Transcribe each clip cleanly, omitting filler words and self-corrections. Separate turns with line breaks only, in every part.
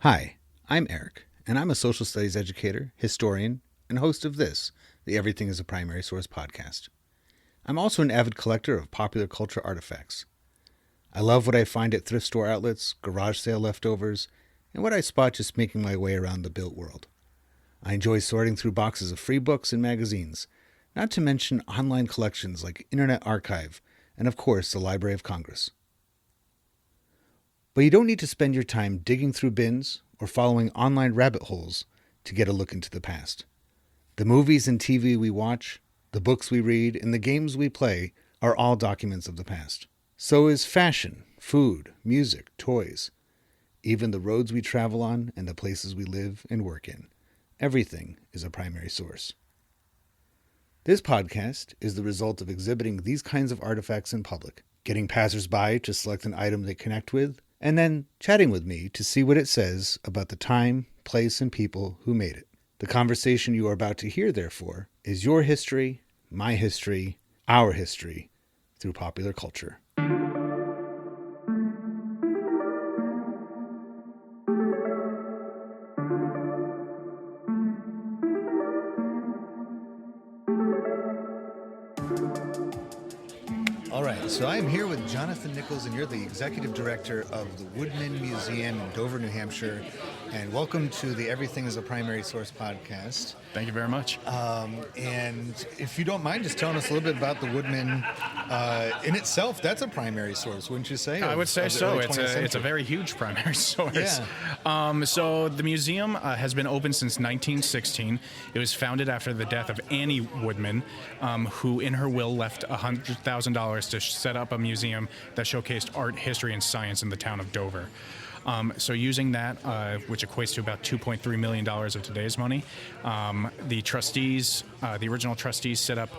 Hi, I'm Eric, and I'm a social studies educator, historian, and host of this, the Everything is a Primary Source podcast. I'm also an avid collector of popular culture artifacts. I love what I find at thrift store outlets, garage sale leftovers, and what I spot just making my way around the built world. I enjoy sorting through boxes of free books and magazines, not to mention online collections like Internet Archive, and of course the Library of Congress. But you don't need to spend your time digging through bins or following online rabbit holes to get a look into the past. The movies and TV we watch, the books we read, and the games we play are all documents of the past. So is fashion, food, music, toys, even the roads we travel on and the places we live and work in. Everything is a primary source. This podcast is the result of exhibiting these kinds of artifacts in public, getting passersby to select an item they connect with, and then chatting with me to see what it says about the time, place, and people who made it. The conversation you are about to hear, therefore, is your history, my history, our history, through popular culture. All right, so I'm here with Jonathan Nichols, and you're the executive director of the Woodman Museum in Dover, New Hampshire. And welcome to the Everything is a Primary Source podcast.
Thank you very much.
And if you don't mind, just telling us a little bit about the Woodman in itself. That's a primary source, wouldn't you say?
I would say so. It's a very huge primary source.
Yeah.
So the museum has been open since 1916. It was founded after the death of Annie Woodman, who in her will left $100,000 to set up a museum that showcased art, history, and science in the town of Dover. So using that, which equates to about $2.3 million of today's money, the trustees, the original trustees, set up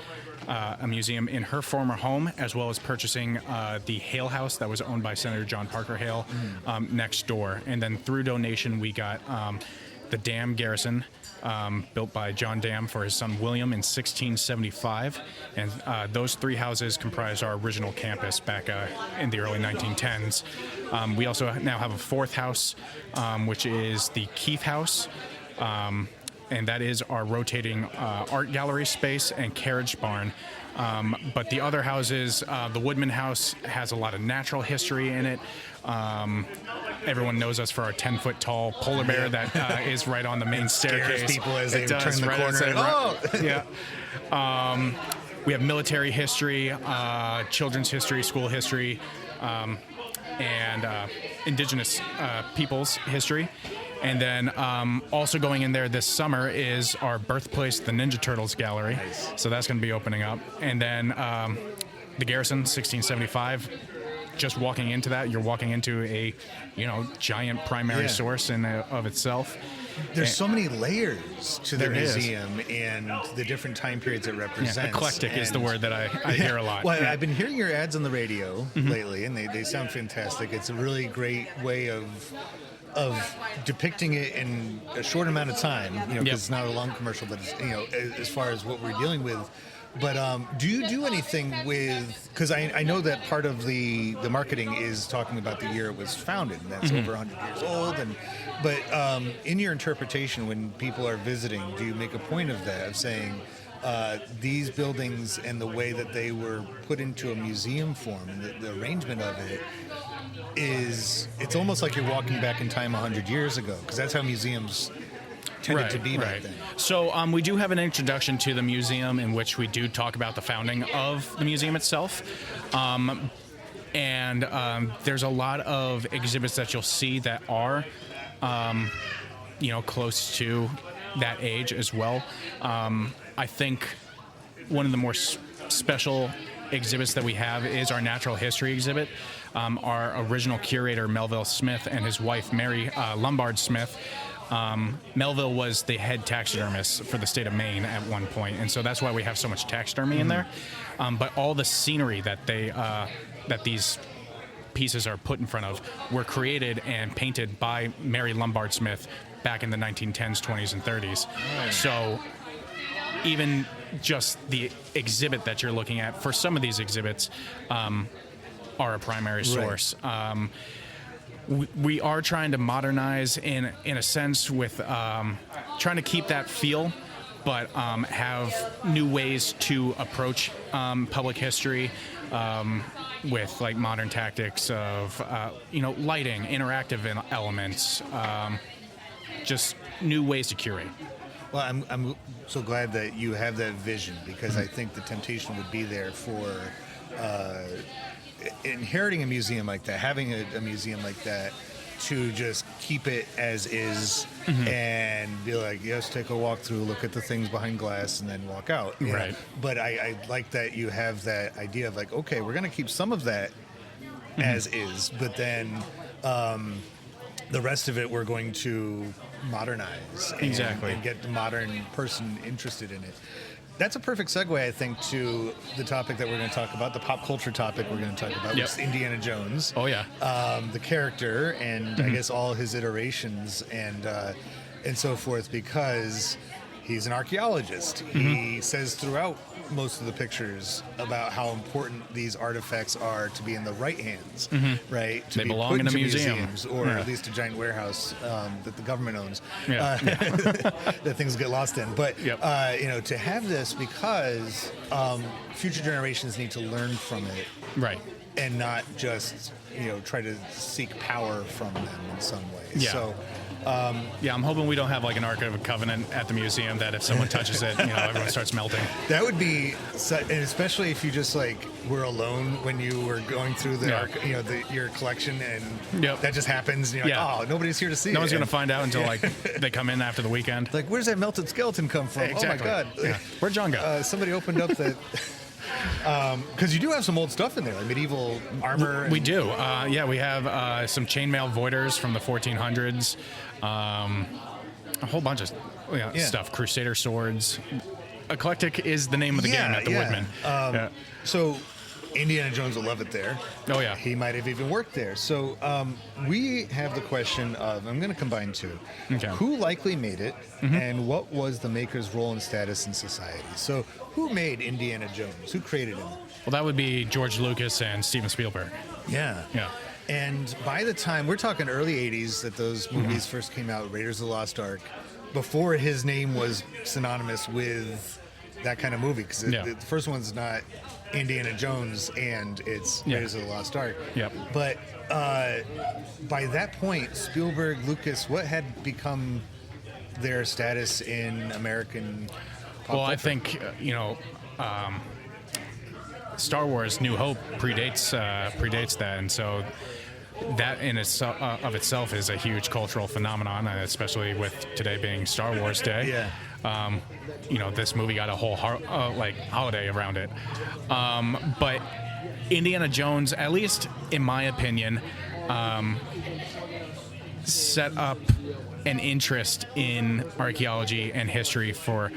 a museum in her former home, as well as purchasing the Hale House that was owned by Senator John Parker Hale next door. And then through donation, we got the Dam Garrison, built by John Dam for his son William in 1675. And those three houses comprise our original campus back in the early 1910s. We also now have a fourth house, which is the Keith House. And that is our rotating art gallery space and carriage barn. But the other houses, the Woodman House has a lot of natural history in it. Everyone knows us for our 10-foot tall polar bear that is right on the main staircase.
Scares people as they turn the
right
corner.
Yeah. We have military history, children's history, school history, and indigenous people's history. And then also going in there this summer is our birthplace, the Ninja Turtles Gallery.
Nice.
So that's going to be opening up. And then the Garrison, 1675. Just walking into that, you're walking into a, giant primary source of itself.
There's so many layers to the museum and the different time periods it represents.
Yeah, eclectic is the word that I hear a lot.
Well, I've been hearing your ads on the radio lately, and they sound fantastic. It's a really great way of depicting it in a short amount of time, because it's not a long commercial, but it's, as far as what we're dealing with. But do you do anything with, because I know that part of the marketing is talking about the year it was founded, and that's over 100 years old. But in your interpretation, when people are visiting, do you make a point of that, of saying these buildings and the way that they were put into a museum form and the arrangement of it it's almost like you're walking back in time 100 years ago, because that's how museums tended to be back then.
So we do have an introduction to the museum in which we do talk about the founding of the museum itself. And there's a lot of exhibits that you'll see that are, close to that age as well. I think one of the more special exhibits that we have is our natural history exhibit. Our original curator, Melville Smith, and his wife, Mary Lombard Smith. Melville was the head taxidermist for the state of Maine at one point, and so that's why we have so much taxidermy in there. But all the scenery that that these pieces are put in front of were created and painted by Mary Lombard Smith back in the 1910s, 20s, and 30s. So even just the exhibit that you're looking at, for some of these exhibits, are a primary source. we are trying to modernize in a sense with trying to keep that feel, but have new ways to approach public history with like modern tactics of lighting, interactive elements, just new ways to curate.
Well, I'm so glad that you have that vision, because I think the temptation would be there for inheriting a museum like that, having a museum like that, to just keep it as is and be like, yes, take a walk through, look at the things behind glass, and then walk out.
Right.
But I like that you have that idea of like, okay, we're going to keep some of that as is, but then the rest of it we're going to modernize and get the modern person interested in it. That's a perfect segue, I think, to the topic that we're going to talk about, the pop culture topic we're going to talk about, which is Indiana Jones.
Oh, yeah.
The character and I guess all his iterations and so forth, because he's an archaeologist. He says throughout most of the pictures about how important these artifacts are to be in the right hands, right? To
they
be
belong
put
in a
into
museum.
museums, or at least a giant warehouse that the government owns, that things get lost in. But to have this, because future generations need to learn from it,
Right.
and not just try to seek power from them in some ways.
Yeah.
So
I'm hoping we don't have like an Ark of a Covenant at the museum that if someone touches it, everyone starts melting.
that would be, and especially if you just like were alone when you were going through the your collection, and that just happens, and you're like, oh, nobody's here to see it.
No one's going to find out until like they come in after the weekend.
Like, where's that melted skeleton come from?
Exactly.
Oh my God.
Yeah. Where'd John go?
Somebody opened up that. Because you do have some old stuff in there, like medieval armor.
We do. We have some chainmail voiders from the 1400s, a whole bunch of stuff, Crusader swords. Eclectic is the name of the game at the Woodman.
So Indiana Jones will love it there.
Oh, yeah.
He might have even worked there. So we have the question of, I'm going to combine two.
Okay.
Who likely made it, and what was the maker's role and status in society? So who made Indiana Jones? Who created him?
Well, that would be George Lucas and Steven Spielberg.
Yeah.
Yeah.
And by the time, we're talking early 80s that those movies first came out, Raiders of the Lost Ark, before his name was synonymous with that kind of movie, because the first one's not Indiana Jones and it's Raiders of the Lost Ark.
Yep.
But by that point, Spielberg, Lucas, what had become their status in American pop culture?
I think Star Wars: New Hope predates that, and so that in itself is a huge cultural phenomenon, especially with today being Star Wars Day.
Yeah.
This movie got a whole holiday around it. But Indiana Jones, at least in my opinion, set up an interest in archaeology and history for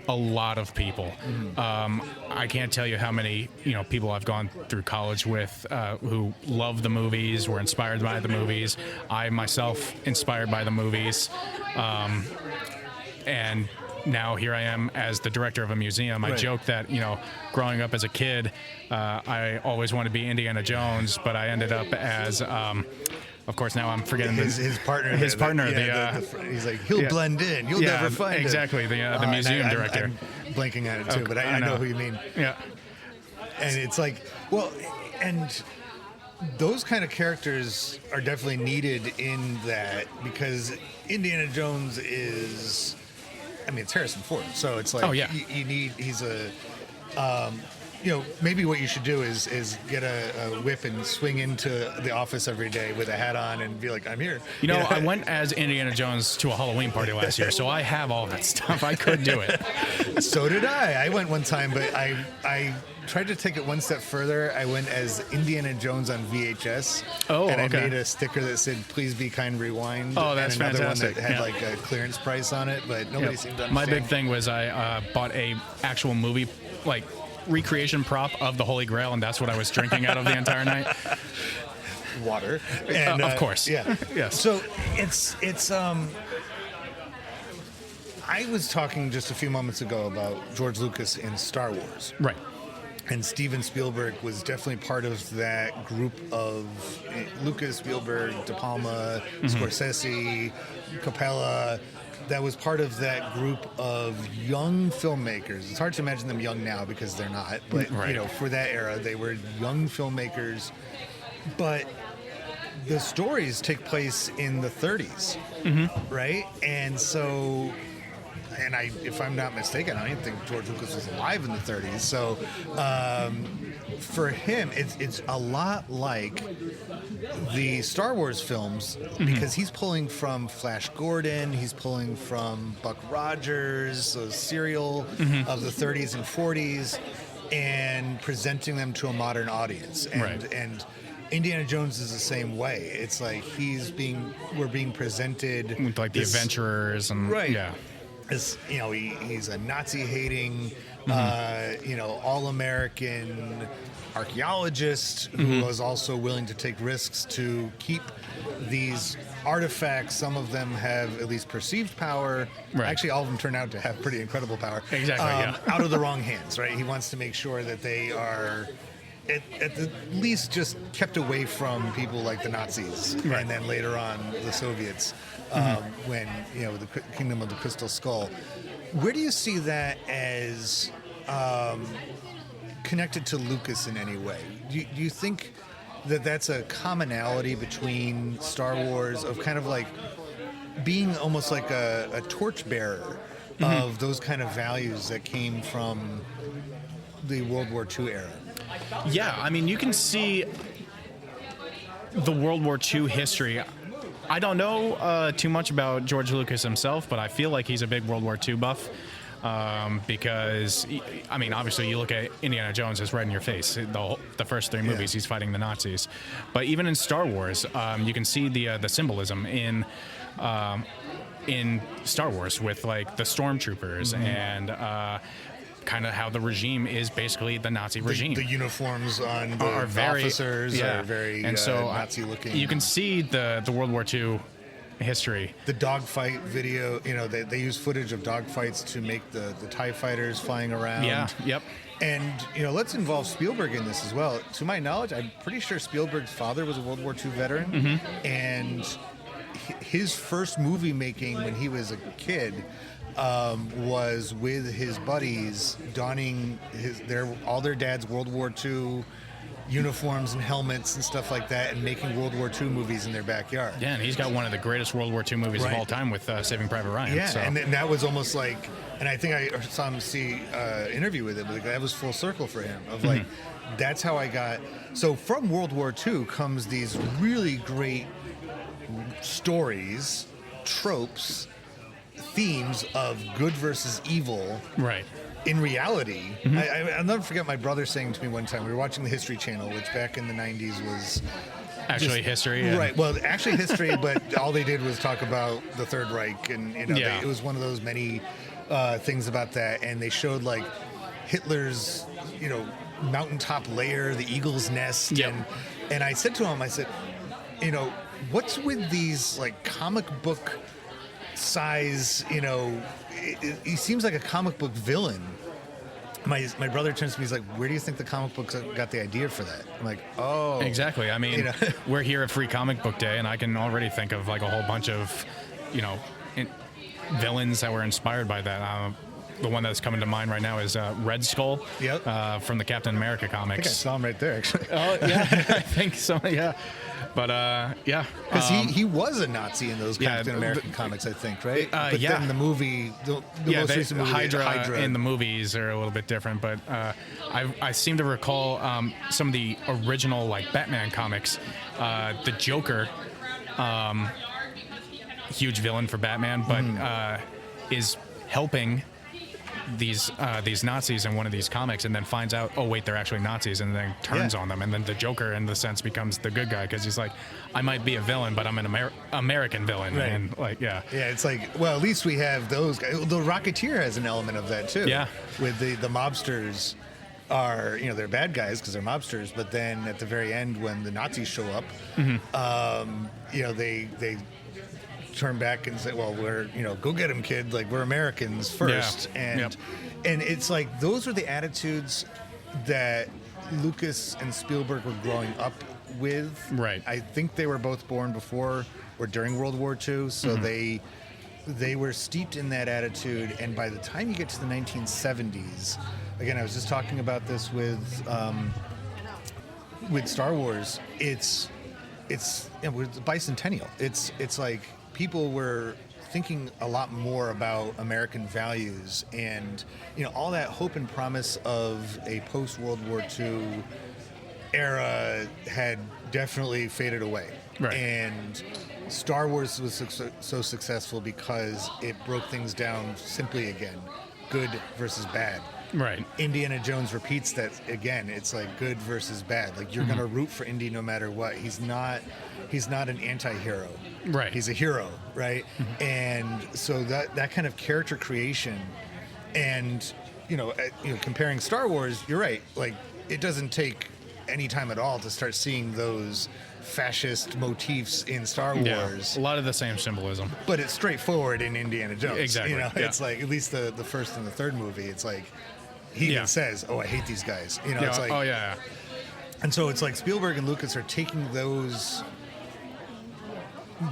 a lot of people. I can't tell you how many people I've gone through college with who love the movies, were inspired by the movies. I myself inspired by the movies, and now here I am as the director of a museum. I joke that growing up as a kid, I always wanted to be Indiana Jones, but I ended up as of course, now I'm forgetting
his partner.
His partner.
He's like, he'll blend in. You'll never find him.
Exactly. The museum director.
I'm blanking on it too, but I know who you mean.
Yeah.
And it's like, and those kind of characters are definitely needed in that, because Indiana Jones is, it's Harrison Ford, so it's like, he's a. Maybe what you should do is get a whip and swing into the office every day with a hat on and be like, I'm here.
I went as Indiana Jones to a Halloween party last year, so I have all that stuff. I could do it.
So did I. I went one time, but I tried to take it one step further. I went as Indiana Jones on VHS.
Oh,
and
okay.
I made a sticker that said, "Please be kind, rewind."
Oh, that's
and another
fantastic.
one that had like a clearance price on it, but nobody seemed to understand.
My big thing was I bought a actual movie, like, recreation prop of the Holy Grail, and that's what I was drinking out of the entire night.
Water. And,
of course.
Yeah.
Yes.
So it's I was talking just a few moments ago about George Lucas in Star Wars.
Right.
And Steven Spielberg was definitely part of that group of Lucas, Spielberg, De Palma, Scorsese, Coppola. That was part of that group of young filmmakers. It's hard to imagine them young now because they're not. But
Right.
for that era, they were young filmmakers. But the stories take place in the 30s, right? And so, if I'm not mistaken, I don't even think George Lucas was alive in the 30s. So, for him, it's a lot like the Star Wars films because he's pulling from Flash Gordon, he's pulling from Buck Rogers, the serial of the 30s and 40s, and presenting them to a modern audience. And Indiana Jones is the same way. It's like we're being presented
With like the adventurers and yeah.
He's a Nazi-hating, all-American archaeologist who was also willing to take risks to keep these artifacts. Some of them have at least perceived power.
Right.
Actually, all of them turn out to have pretty incredible power.
Exactly,
out of the wrong hands, right? He wants to make sure that they are at the least just kept away from people like the Nazis,
Right.
and then later on the Soviets, when the Kingdom of the Crystal Skull. Where do you see that as connected to Lucas in any way? Do you think that that's a commonality between Star Wars of kind of like being almost like a torchbearer of those kind of values that came from the World War II era?
Yeah, I mean, you can see the World War II history. I don't know too much about George Lucas himself, but I feel like he's a big World War II buff because, I mean, obviously you look at Indiana Jones, it's right in your face. The first three movies, he's fighting the Nazis. But even in Star Wars, you can see the symbolism in Star Wars with, like, the stormtroopers and kind of how the regime is basically the Nazi regime.
The uniforms on the officers are very
and so
Nazi-looking.
You can see the World War II history.
The dogfight video, they use footage of dogfights to make the TIE fighters flying around.
Yeah, yep.
And, let's involve Spielberg in this as well. To my knowledge, I'm pretty sure Spielberg's father was a World War II veteran. And his first movie making when he was a kid was with his buddies donning all their dad's World War II uniforms and helmets and stuff like that, and making World War II movies in their backyard.
Yeah, and he's got one of the greatest World War II movies of all time with Saving Private Ryan.
Yeah,
so.
and that was almost like, and I think I saw him interview with him. Like, that was full circle for him of like, that's how I got. So from World War II comes these really great stories, tropes, themes of good versus evil.
Right.
In reality, I'll never forget my brother saying to me one time, we were watching the History Channel, which back in the 90s was
actually history.
Right. Well, actually history, but all they did was talk about the Third Reich, and it was one of those many things about that. And they showed like Hitler's, mountaintop lair, the eagle's nest.
Yep.
And I said to him, what's with these like comic book size, he seems like a comic book villain. My brother turns to me, he's like, where do you think the comic books got the idea for that? I'm like, oh.
Exactly. I mean, we're here at Free Comic Book Day, and I can already think of like a whole bunch of, villains that were inspired by that. The one that's coming to mind right now is Red Skull from the Captain America comics.
I think I saw him right there, actually.
Oh, yeah. I think so, yeah. But, yeah.
Because he was a Nazi in those Captain American comics, I think, right? But then the movie, the most recent movie,
Hydra in the movies are a little bit different. But I seem to recall some of the original, like, Batman comics. The Joker, huge villain for Batman, but is helping these Nazis in one of these comics, and then finds out, oh wait, they're actually Nazis, and then turns on them, and then the Joker in the sense becomes the good guy because he's like, I might be a villain, but I'm an American villain, right. And like
it's like, well, at least we have those guys. The Rocketeer has an element of that too. With the mobsters are, they're bad guys because they're mobsters, but then at the very end when the Nazis show up, they turn back and say, well, we're, go get them, kid, like, we're Americans first. And it's like, those are the attitudes that Lucas and Spielberg were growing up with.
Right.
I think they were both born before or during World War II, so they were steeped in that attitude. And by the time you get to the 1970s, again, I was just talking about this with Star Wars. It's with the bicentennial. It's like people were thinking a lot more about American values, and all that hope and promise of a post World War II era had definitely faded away.
Right.
And Star Wars was so successful because it broke things down simply again, good versus bad.
Right.
Indiana Jones repeats that again. It's like good versus bad. Like you're gonna root for Indy no matter what. He's not an anti-hero.
Right.
He's a hero, right? And so that kind of character creation, and comparing Star Wars, you're right. Like it doesn't take any time at all to start seeing those fascist motifs in Star Wars.
A lot of the same symbolism.
But it's straightforward in Indiana Jones.
Exactly.
It's like at least the first and the third movie. It's like he even says, "Oh, I hate these guys." It's like,
oh yeah.
And so it's like Spielberg and Lucas are taking those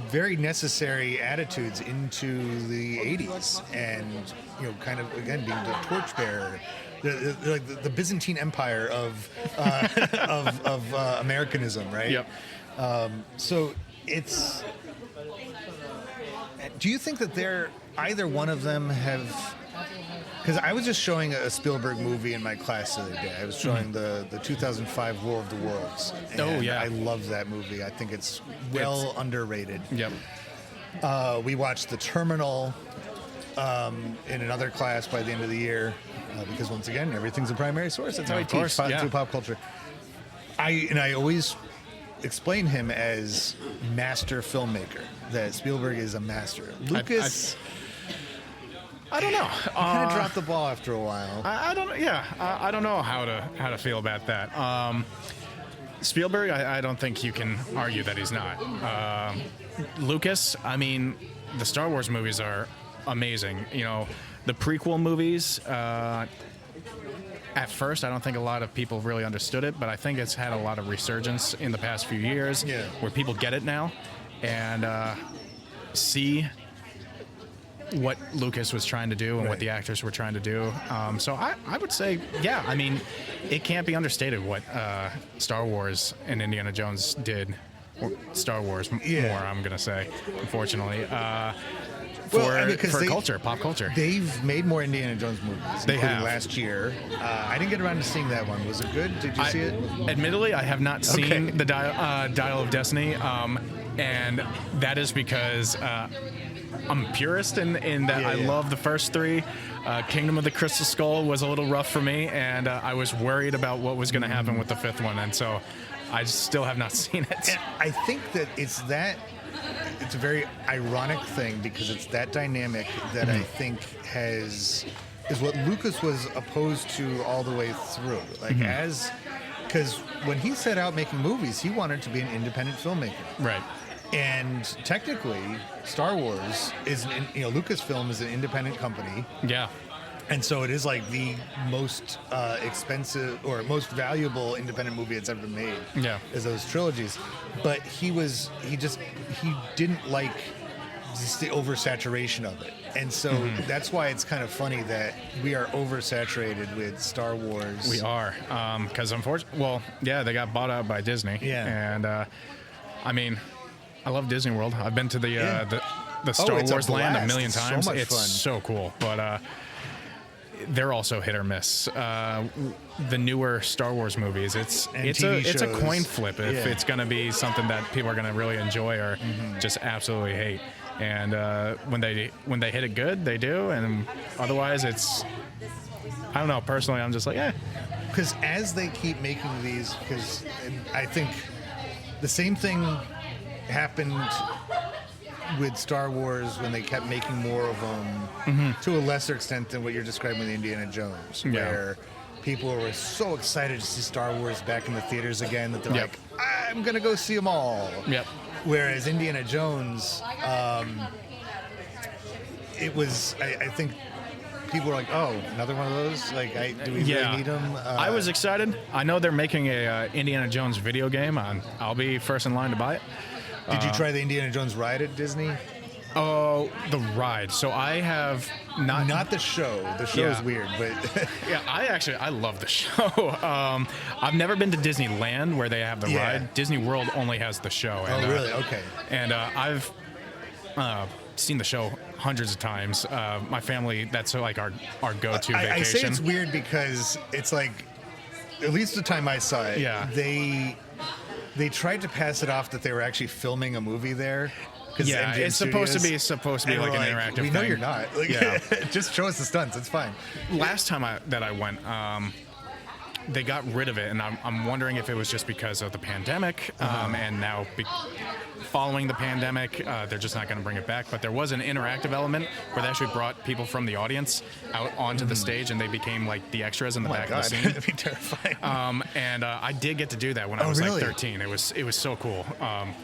very necessary attitudes into the 80s, and kind of again being the torchbearer, the Byzantine Empire of Americanism, right?
Yep.
So it's. Do you think that either one of them have? Because I was just showing a Spielberg movie in my class the other day. I was showing the 2005 War of the Worlds. And
Oh, yeah.
I love that movie. I think it's underrated.
Yep.
We watched The Terminal in another class by the end of the year because once again, everything's a primary source. That's how I teach through pop culture. I always explain him as master filmmaker. That Spielberg is a master. Lucas. I don't know. He kind of dropped the ball after a while.
I don't. Yeah, I don't know how to feel about that. Spielberg, I don't think you can argue that he's not. Lucas, I mean, the Star Wars movies are amazing. The prequel movies. At first, I don't think a lot of people really understood it, but I think it's had a lot of resurgence in the past few years, where people get it now and see what Lucas was trying to do and what the actors were trying to do. So I would say, yeah, I mean, it can't be understated what Star Wars and Indiana Jones did. Or Star Wars more, I'm going to say, unfortunately. For culture, pop culture.
They've made more Indiana Jones movies, including last year. I didn't get around to seeing that one. Was it good? Did you see it?
Admittedly, I have not seen the Dial of Destiny, and that is because I'm a purist in that I love the first three. Kingdom of the Crystal Skull was a little rough for me, and I was worried about what was going to happen with the fifth one, and so I still have not seen it.
And I think that it's a very ironic thing because it's that dynamic that I think is what Lucas was opposed to all the way through. Like because when he set out making movies, he wanted to be an independent filmmaker.
Right.
And technically, Star Wars Lucasfilm is an independent company.
Yeah.
And so it is like the most expensive or most valuable independent movie it's ever been made.
Yeah.
Is those trilogies. But he didn't like just the oversaturation of it. And so that's why it's kind of funny that we are oversaturated with Star Wars.
We are. Because unfortunately, they got bought out by Disney.
Yeah.
And I mean, I love Disney World. I've been to the Star Wars land a million times.
So much
it's
fun.
So cool. But they're also hit or miss. The newer Star Wars movies, it's a coin flip if it's going to be something that people are going to really enjoy or just absolutely hate. And when they hit it good, they do, and otherwise, it's, I don't know. Personally, I'm just like,
Because as they keep making these, because I think the same thing happened with Star Wars when they kept making more of them to a lesser extent than what you're describing with Indiana Jones, where people were so excited to see Star Wars back in the theaters again that they're like, I'm going to go see them all.
Yep.
Whereas Indiana Jones, it was, I think
people were like, "Oh, another one of those? Like, do we really need them?"
I was excited. I know they're making a Indiana Jones video game. I'll be first in line to buy it.
Did you try the Indiana Jones ride at Disney?
Oh, the ride. So I have
Not the show. The show is weird, but
yeah, I love the show. I've never been to Disneyland where they have the ride. Disney World only has the show. And,
really? Okay.
And I've seen the show hundreds of times. My family, that's like our go-to vacation.
I say it's weird because it's like, at least the time I saw it, they tried to pass it off that they were actually filming a movie there.
Yeah, it's supposed to be like an interactive thing.
We know you're not. Like, just show us the stunts. It's fine.
Last time that I went, they got rid of it, and I'm wondering if it was just because of the pandemic, and now following the pandemic, they're just not going to bring it back. But there was an interactive element where they actually brought people from the audience out onto the stage, and they became like the extras in the back of the scene.
That'd be terrifying.
And I did get to do that when I was like 13. It was so cool.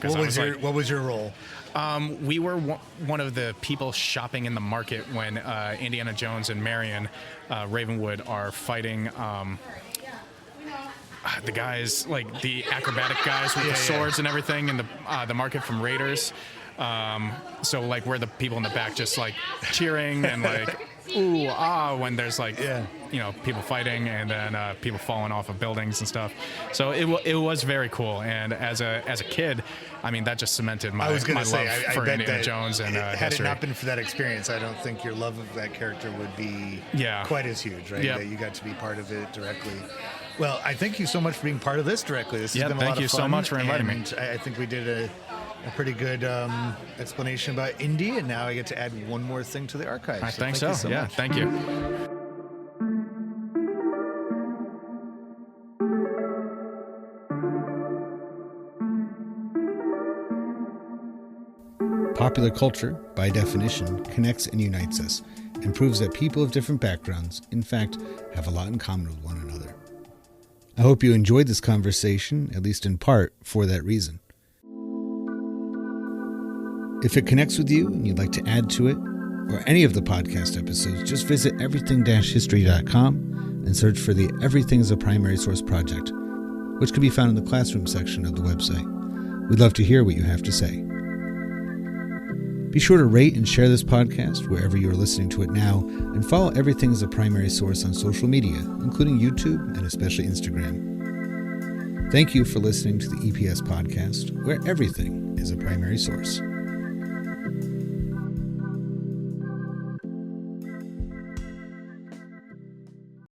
What was your role?
We were one of the people shopping in the market when Indiana Jones and Marion Ravenwood are fighting the guys, like the acrobatic guys with the swords and everything in the market from Raiders. So like we're the people in the back just like cheering and like ooh ah when there's like people fighting and then people falling off of buildings and stuff. So it was very cool, and as a kid, I mean that just cemented my love for Indiana Jones and
had
history.
it not been for that experience, I don't think your love of that character would be quite as huge, right? That you got to be part of it directly. Well, I thank you so much for being part of this directly. This has been a lot of fun.
Thank you so much for inviting me.
I think we did a pretty good explanation about Indy, and now I get to add one more thing to the archives.
I think so.
Thank you so much.
Thank you.
Popular culture, by definition, connects and unites us, and proves that people of different backgrounds, in fact, have a lot in common with one another. I hope you enjoyed this conversation, at least in part, for that reason. If it connects with you and you'd like to add to it, or any of the podcast episodes, just visit everything-history.com and search for the Everything is a Primary Source project, which can be found in the classroom section of the website. We'd love to hear what you have to say. Be sure to rate and share this podcast wherever you are listening to it now, and follow Everything as a Primary Source on social media, including YouTube and especially Instagram. Thank you for listening to the EPS podcast, where everything is a primary source.